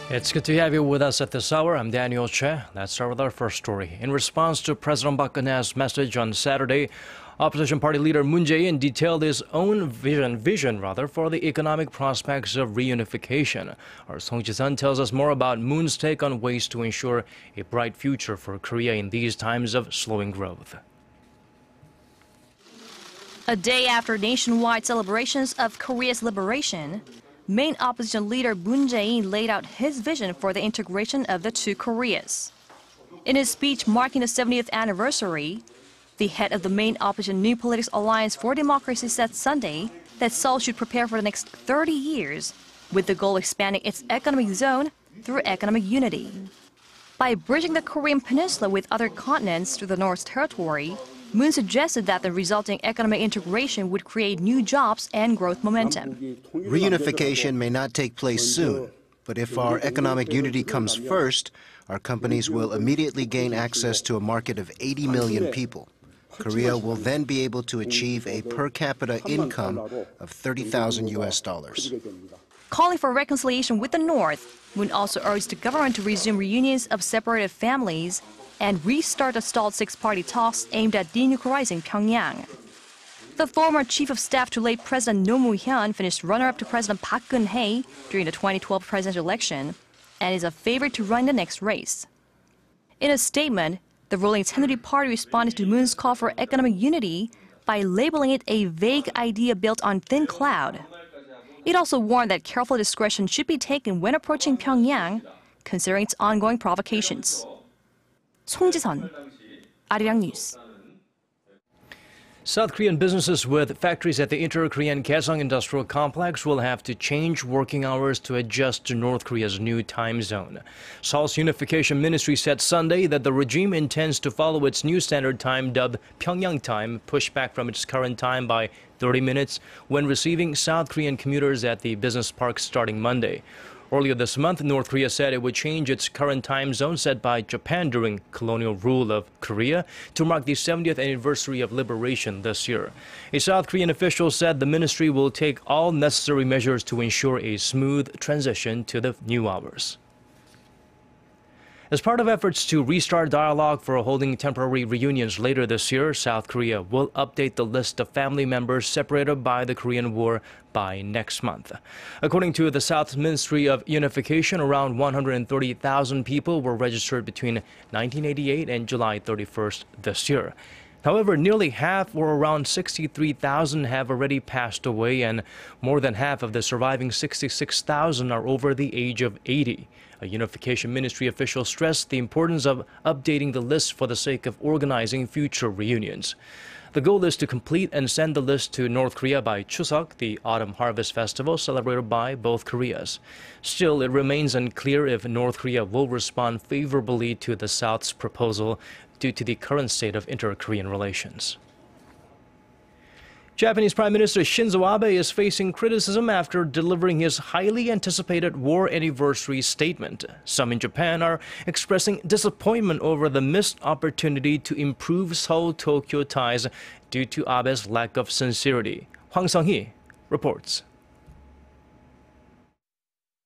It's good to have you with us at this hour. I'm Daniel Choy. Let's start with our first story. In response to President Park Geun-hye's message on Saturday, opposition party leader Moon Jae-in detailed his own vision for the economic prospects of reunification. Our Song Ji-sun tells us more about Moon's take on ways to ensure a bright future for Korea in these times of slowing growth. A day after nationwide celebrations of Korea's liberation, main opposition leader Moon Jae-in laid out his vision for the integration of the two Koreas. In his speech marking the 70th anniversary, the head of the main opposition New Politics Alliance for Democracy said Sunday that Seoul should prepare for the next 30 years with the goal of expanding its economic zone through economic unity. By bridging the Korean peninsula with other continents through the North Territory, Moon suggested that the resulting economic integration would create new jobs and growth momentum. Reunification may not take place soon, but if our economic unity comes first, our companies will immediately gain access to a market of 80 million people. Korea will then be able to achieve a per capita income of $30,000 US. Calling for reconciliation with the North, Moon also urged the government to resume reunions of separated families and restart the stalled six-party talks aimed at denuclearizing Pyongyang. The former chief of staff to late President Roh Moo-hyun finished runner-up to President Park Geun-hye during the 2012 presidential election and is a favorite to run the next race. In a statement, the ruling Tenuri Party responded to Moon's call for economic unity by labeling it a vague idea built on thin cloud. It also warned that careful discretion should be taken when approaching Pyongyang, considering its ongoing provocations. Song Ji-sun, Arirang News. South Korean businesses with factories at the Inter-Korean Kaesong Industrial Complex will have to change working hours to adjust to North Korea's new time zone. Seoul's Unification Ministry said Sunday that the regime intends to follow its new standard time dubbed Pyongyang time, pushed back from its current time by 30 minutes when receiving South Korean commuters at the business park starting Monday. Earlier this month, North Korea said it would change its current time zone set by Japan during colonial rule of Korea to mark the 70th anniversary of liberation this year. A South Korean official said the ministry will take all necessary measures to ensure a smooth transition to the new hours. As part of efforts to restart dialogue for holding temporary reunions later this year, South Korea will update the list of family members separated by the Korean War by next month. According to the South's Ministry of Unification, around 130,000 people were registered between 1988 and July 31st this year. However, nearly half, or around 63,000, have already passed away, and more than half of the surviving 66,000 are over the age of 80. A Unification Ministry official stressed the importance of updating the list for the sake of organizing future reunions. The goal is to complete and send the list to North Korea by Chuseok, the autumn harvest festival celebrated by both Koreas. Still, it remains unclear if North Korea will respond favorably to the South's proposal due to the current state of inter-Korean relations. Japanese Prime Minister Shinzo Abe is facing criticism after delivering his highly anticipated war anniversary statement. Some in Japan are expressing disappointment over the missed opportunity to improve Seoul-Tokyo ties due to Abe's lack of sincerity. Hwang Sung-hee reports.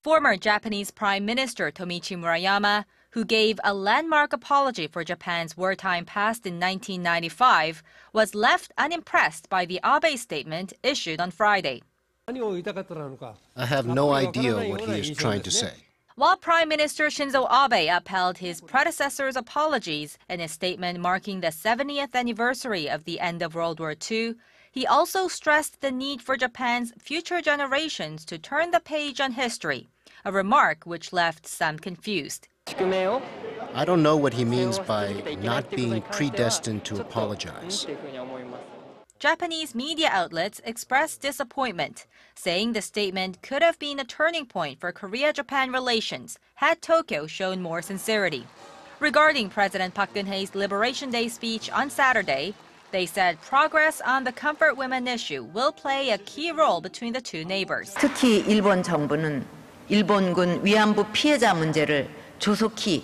Former Japanese Prime Minister Tomichi Murayama, who gave a landmark apology for Japan's wartime past in 1995, was left unimpressed by the Abe statement issued on Friday. I have no idea what he is trying to say. While Prime Minister Shinzo Abe upheld his predecessor's apologies in a statement marking the 70th anniversary of the end of World War II, he also stressed the need for Japan's future generations to turn the page on history, a remark which left some confused. I don't know what he means by not being predestined to apologize. Japanese media outlets expressed disappointment, saying the statement could have been a turning point for Korea-Japan relations had Tokyo shown more sincerity. Regarding President Park Geun-hye's Liberation Day speech on Saturday, They said progress on the comfort women issue will play a key role between the two neighbors. 특히 일본 정부는 일본군 위안부 피해자 문제를 조속히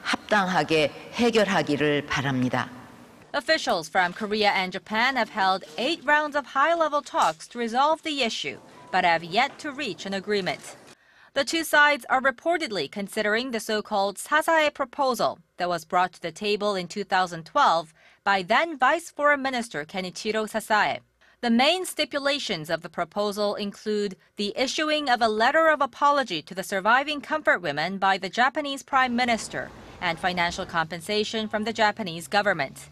합당하게 해결하기를 바랍니다. Officials from Korea and Japan have held 8 rounds of high-level talks to resolve the issue, but have yet to reach an agreement. The two sides are reportedly considering the so-called Sasae proposal that was brought to the table in 2012 by then Vice Foreign Minister Kenichiro Sasae. The main stipulations of the proposal include the issuing of a letter of apology to the surviving comfort women by the Japanese Prime Minister and financial compensation from the Japanese government.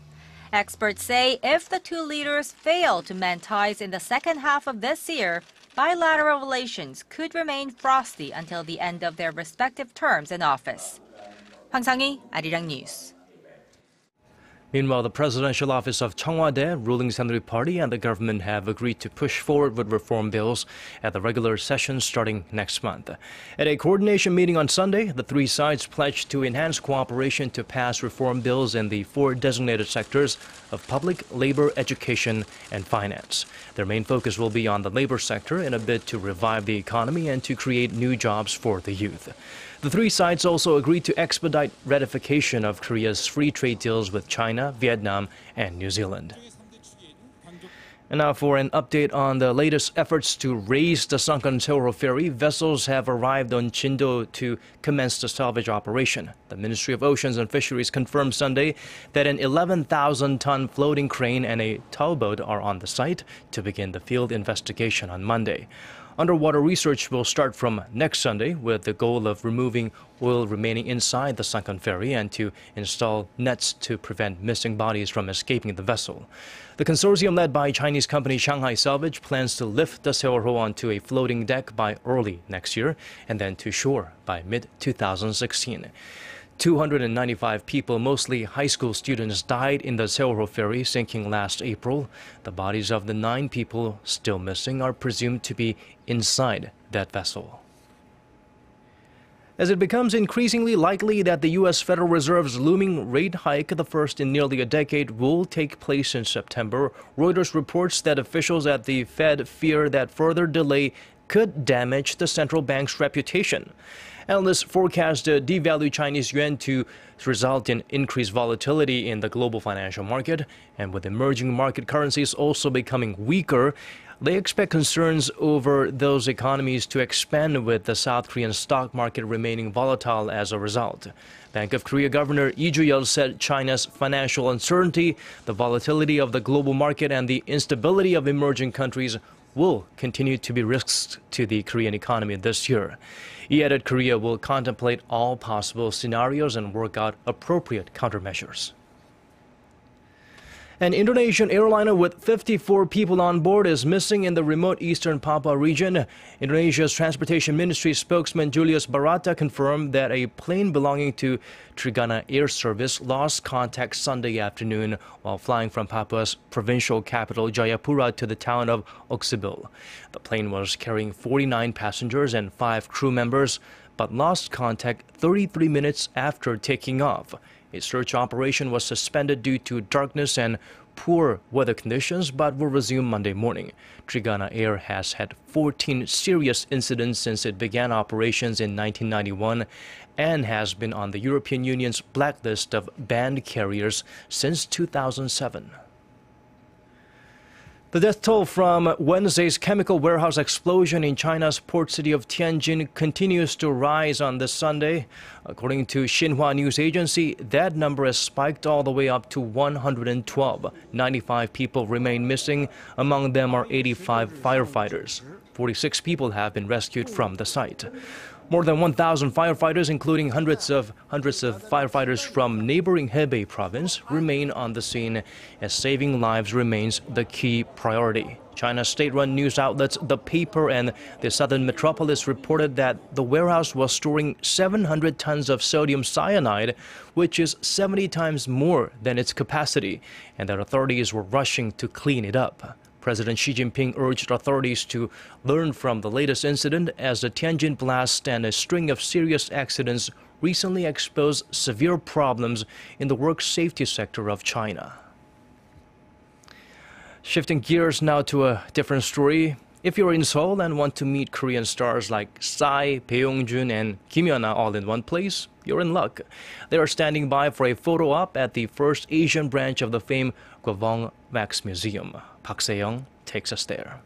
Experts say if the two leaders fail to mend ties in the second half of this year, bilateral relations could remain frosty until the end of their respective terms in office. Hwang Sang-hee, Arirang News. Meanwhile, the presidential office of Cheongwade, ruling Saenuri Party, and the government have agreed to push forward with reform bills at the regular session starting next month. At a coordination meeting on Sunday, the three sides pledged to enhance cooperation to pass reform bills in the 4 designated sectors of public, labor, education, and finance. Their main focus will be on the labor sector in a bid to revive the economy and to create new jobs for the youth. The three sides also agreed to expedite ratification of Korea's free trade deals with China, Vietnam, and New Zealand. And now for an update on the latest efforts to raise the sunken Sewol ferry, vessels have arrived on Chindo to commence the salvage operation. The Ministry of Oceans and Fisheries confirmed Sunday that an 11,000-ton floating crane and a towboat are on the site to begin the field investigation on Monday. Underwater research will start from next Sunday with the goal of removing oil remaining inside the sunken ferry and to install nets to prevent missing bodies from escaping the vessel. The consortium led by Chinese company Shanghai Salvage plans to lift the Sewol onto a floating deck by early next year and then to shore by mid-2016. 295 people, mostly high school students, died in the Sewol ferry sinking last April. The bodies of the 9 people still missing are presumed to be inside that vessel. As it becomes increasingly likely that the U.S. Federal Reserve's looming rate hike, the first in nearly a decade, will take place in September, Reuters reports that officials at the Fed fear that further delay could damage the central bank's reputation. Analysts forecast the devalued Chinese yuan to result in increased volatility in the global financial market, and with emerging market currencies also becoming weaker, they expect concerns over those economies to expand, with the South Korean stock market remaining volatile as a result. Bank of Korea Governor Lee Ju-yeol said China's financial uncertainty, the volatility of the global market, and the instability of emerging countries will continue to be risks to the Korean economy this year. He added Korea will contemplate all possible scenarios and work out appropriate countermeasures. An Indonesian airliner with 54 people on board is missing in the remote eastern Papua region. Indonesia's Transportation Ministry spokesman Julius Barata confirmed that a plane belonging to Trigana Air Service lost contact Sunday afternoon while flying from Papua's provincial capital Jayapura to the town of Oksibil. The plane was carrying 49 passengers and 5 crew members, but lost contact 33 minutes after taking off. A search operation was suspended due to darkness and poor weather conditions, but will resume Monday morning. Trigana Air has had 14 serious incidents since it began operations in 1991 and has been on the European Union's blacklist of banned carriers since 2007. The death toll from Wednesday's chemical warehouse explosion in China's port city of Tianjin continues to rise on this Sunday. According to Xinhua News Agency, that number has spiked all the way up to 112. 95 people remain missing. Among them are 85 firefighters. 46 people have been rescued from the site. More than 1,000 firefighters, including hundreds of firefighters from neighboring Hebei province, remain on the scene as saving lives remains the key priority. China's state-run news outlets The Paper and the Southern Metropolis reported that the warehouse was storing 700 tons of sodium cyanide, which is 70 times more than its capacity, and that authorities were rushing to clean it up. President Xi Jinping urged authorities to learn from the latest incident as the Tianjin blast and a string of serious accidents recently exposed severe problems in the work safety sector of China. Shifting gears now to a different story. If you're in Seoul and want to meet Korean stars like Psy, Bae-jun, and Kim Yeona all in one place, you're in luck. They are standing by for a photo op at the first Asian branch of the famed Gwangbong Wax Museum. Park Se-young takes us there.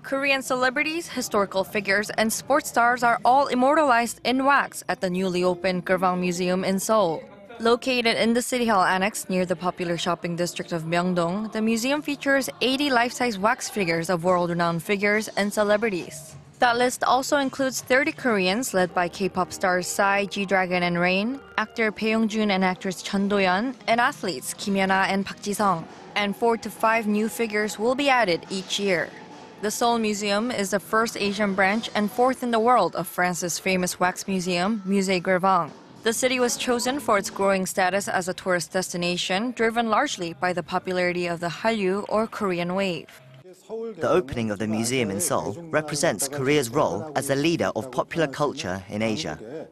Korean celebrities, historical figures, and sports stars are all immortalized in wax at the newly opened Gwangbong Museum in Seoul. Located in the City Hall Annex near the popular shopping district of Myeongdong, the museum features 80 life-size wax figures of world-renowned figures and celebrities. That list also includes 30 Koreans led by K-pop stars Psy, G-Dragon, and Rain, actor Bae-jun and actress Chun Do-yeon, and athletes Kim Yeona and Park Ji-sung. And 4 to 5 new figures will be added each year. The Seoul Museum is the first Asian branch and fourth in the world of France's famous wax museum, Musée Gwangbong. The city was chosen for its growing status as a tourist destination, driven largely by the popularity of the Hallyu or Korean wave. The opening of the museum in Seoul represents Korea's role as a leader of popular culture in Asia.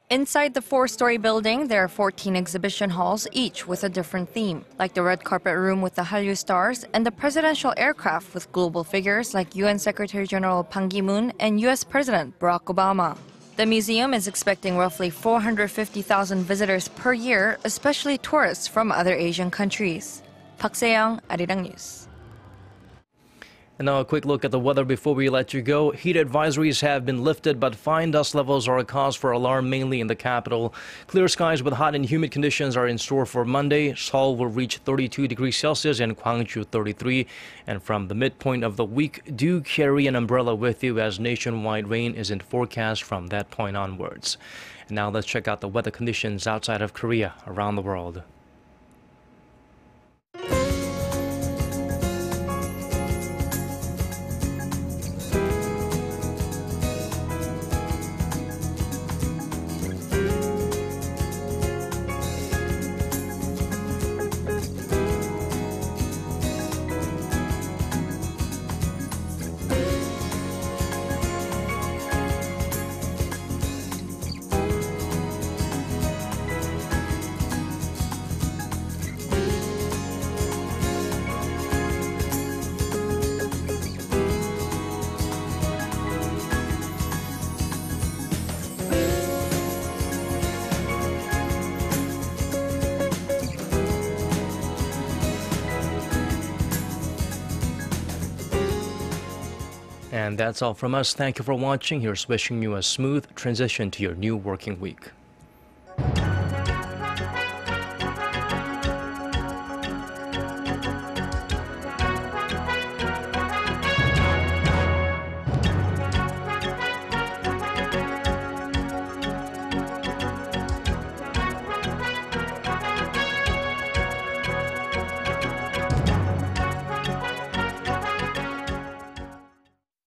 Inside the 4-story building, there are 14 exhibition halls, each with a different theme, like the red carpet room with the Hallyu stars and the presidential aircraft with global figures like UN Secretary General Ban Ki-moon and US President Barack Obama. The museum is expecting roughly 450,000 visitors per year, especially tourists from other Asian countries. Park Se-young, Arirang News. And now a quick look at the weather before we let you go. Heat advisories have been lifted, but fine dust levels are a cause for alarm mainly in the capital. Clear skies with hot and humid conditions are in store for Monday. Seoul will reach 32 degrees Celsius and Gwangju 33. And from the midpoint of the week, do carry an umbrella with you as nationwide rain isn't forecast from that point onwards. And now let's check out the weather conditions outside of Korea around the world. And that's all from us. Thank you for watching. Here's wishing you a smooth transition to your new working week.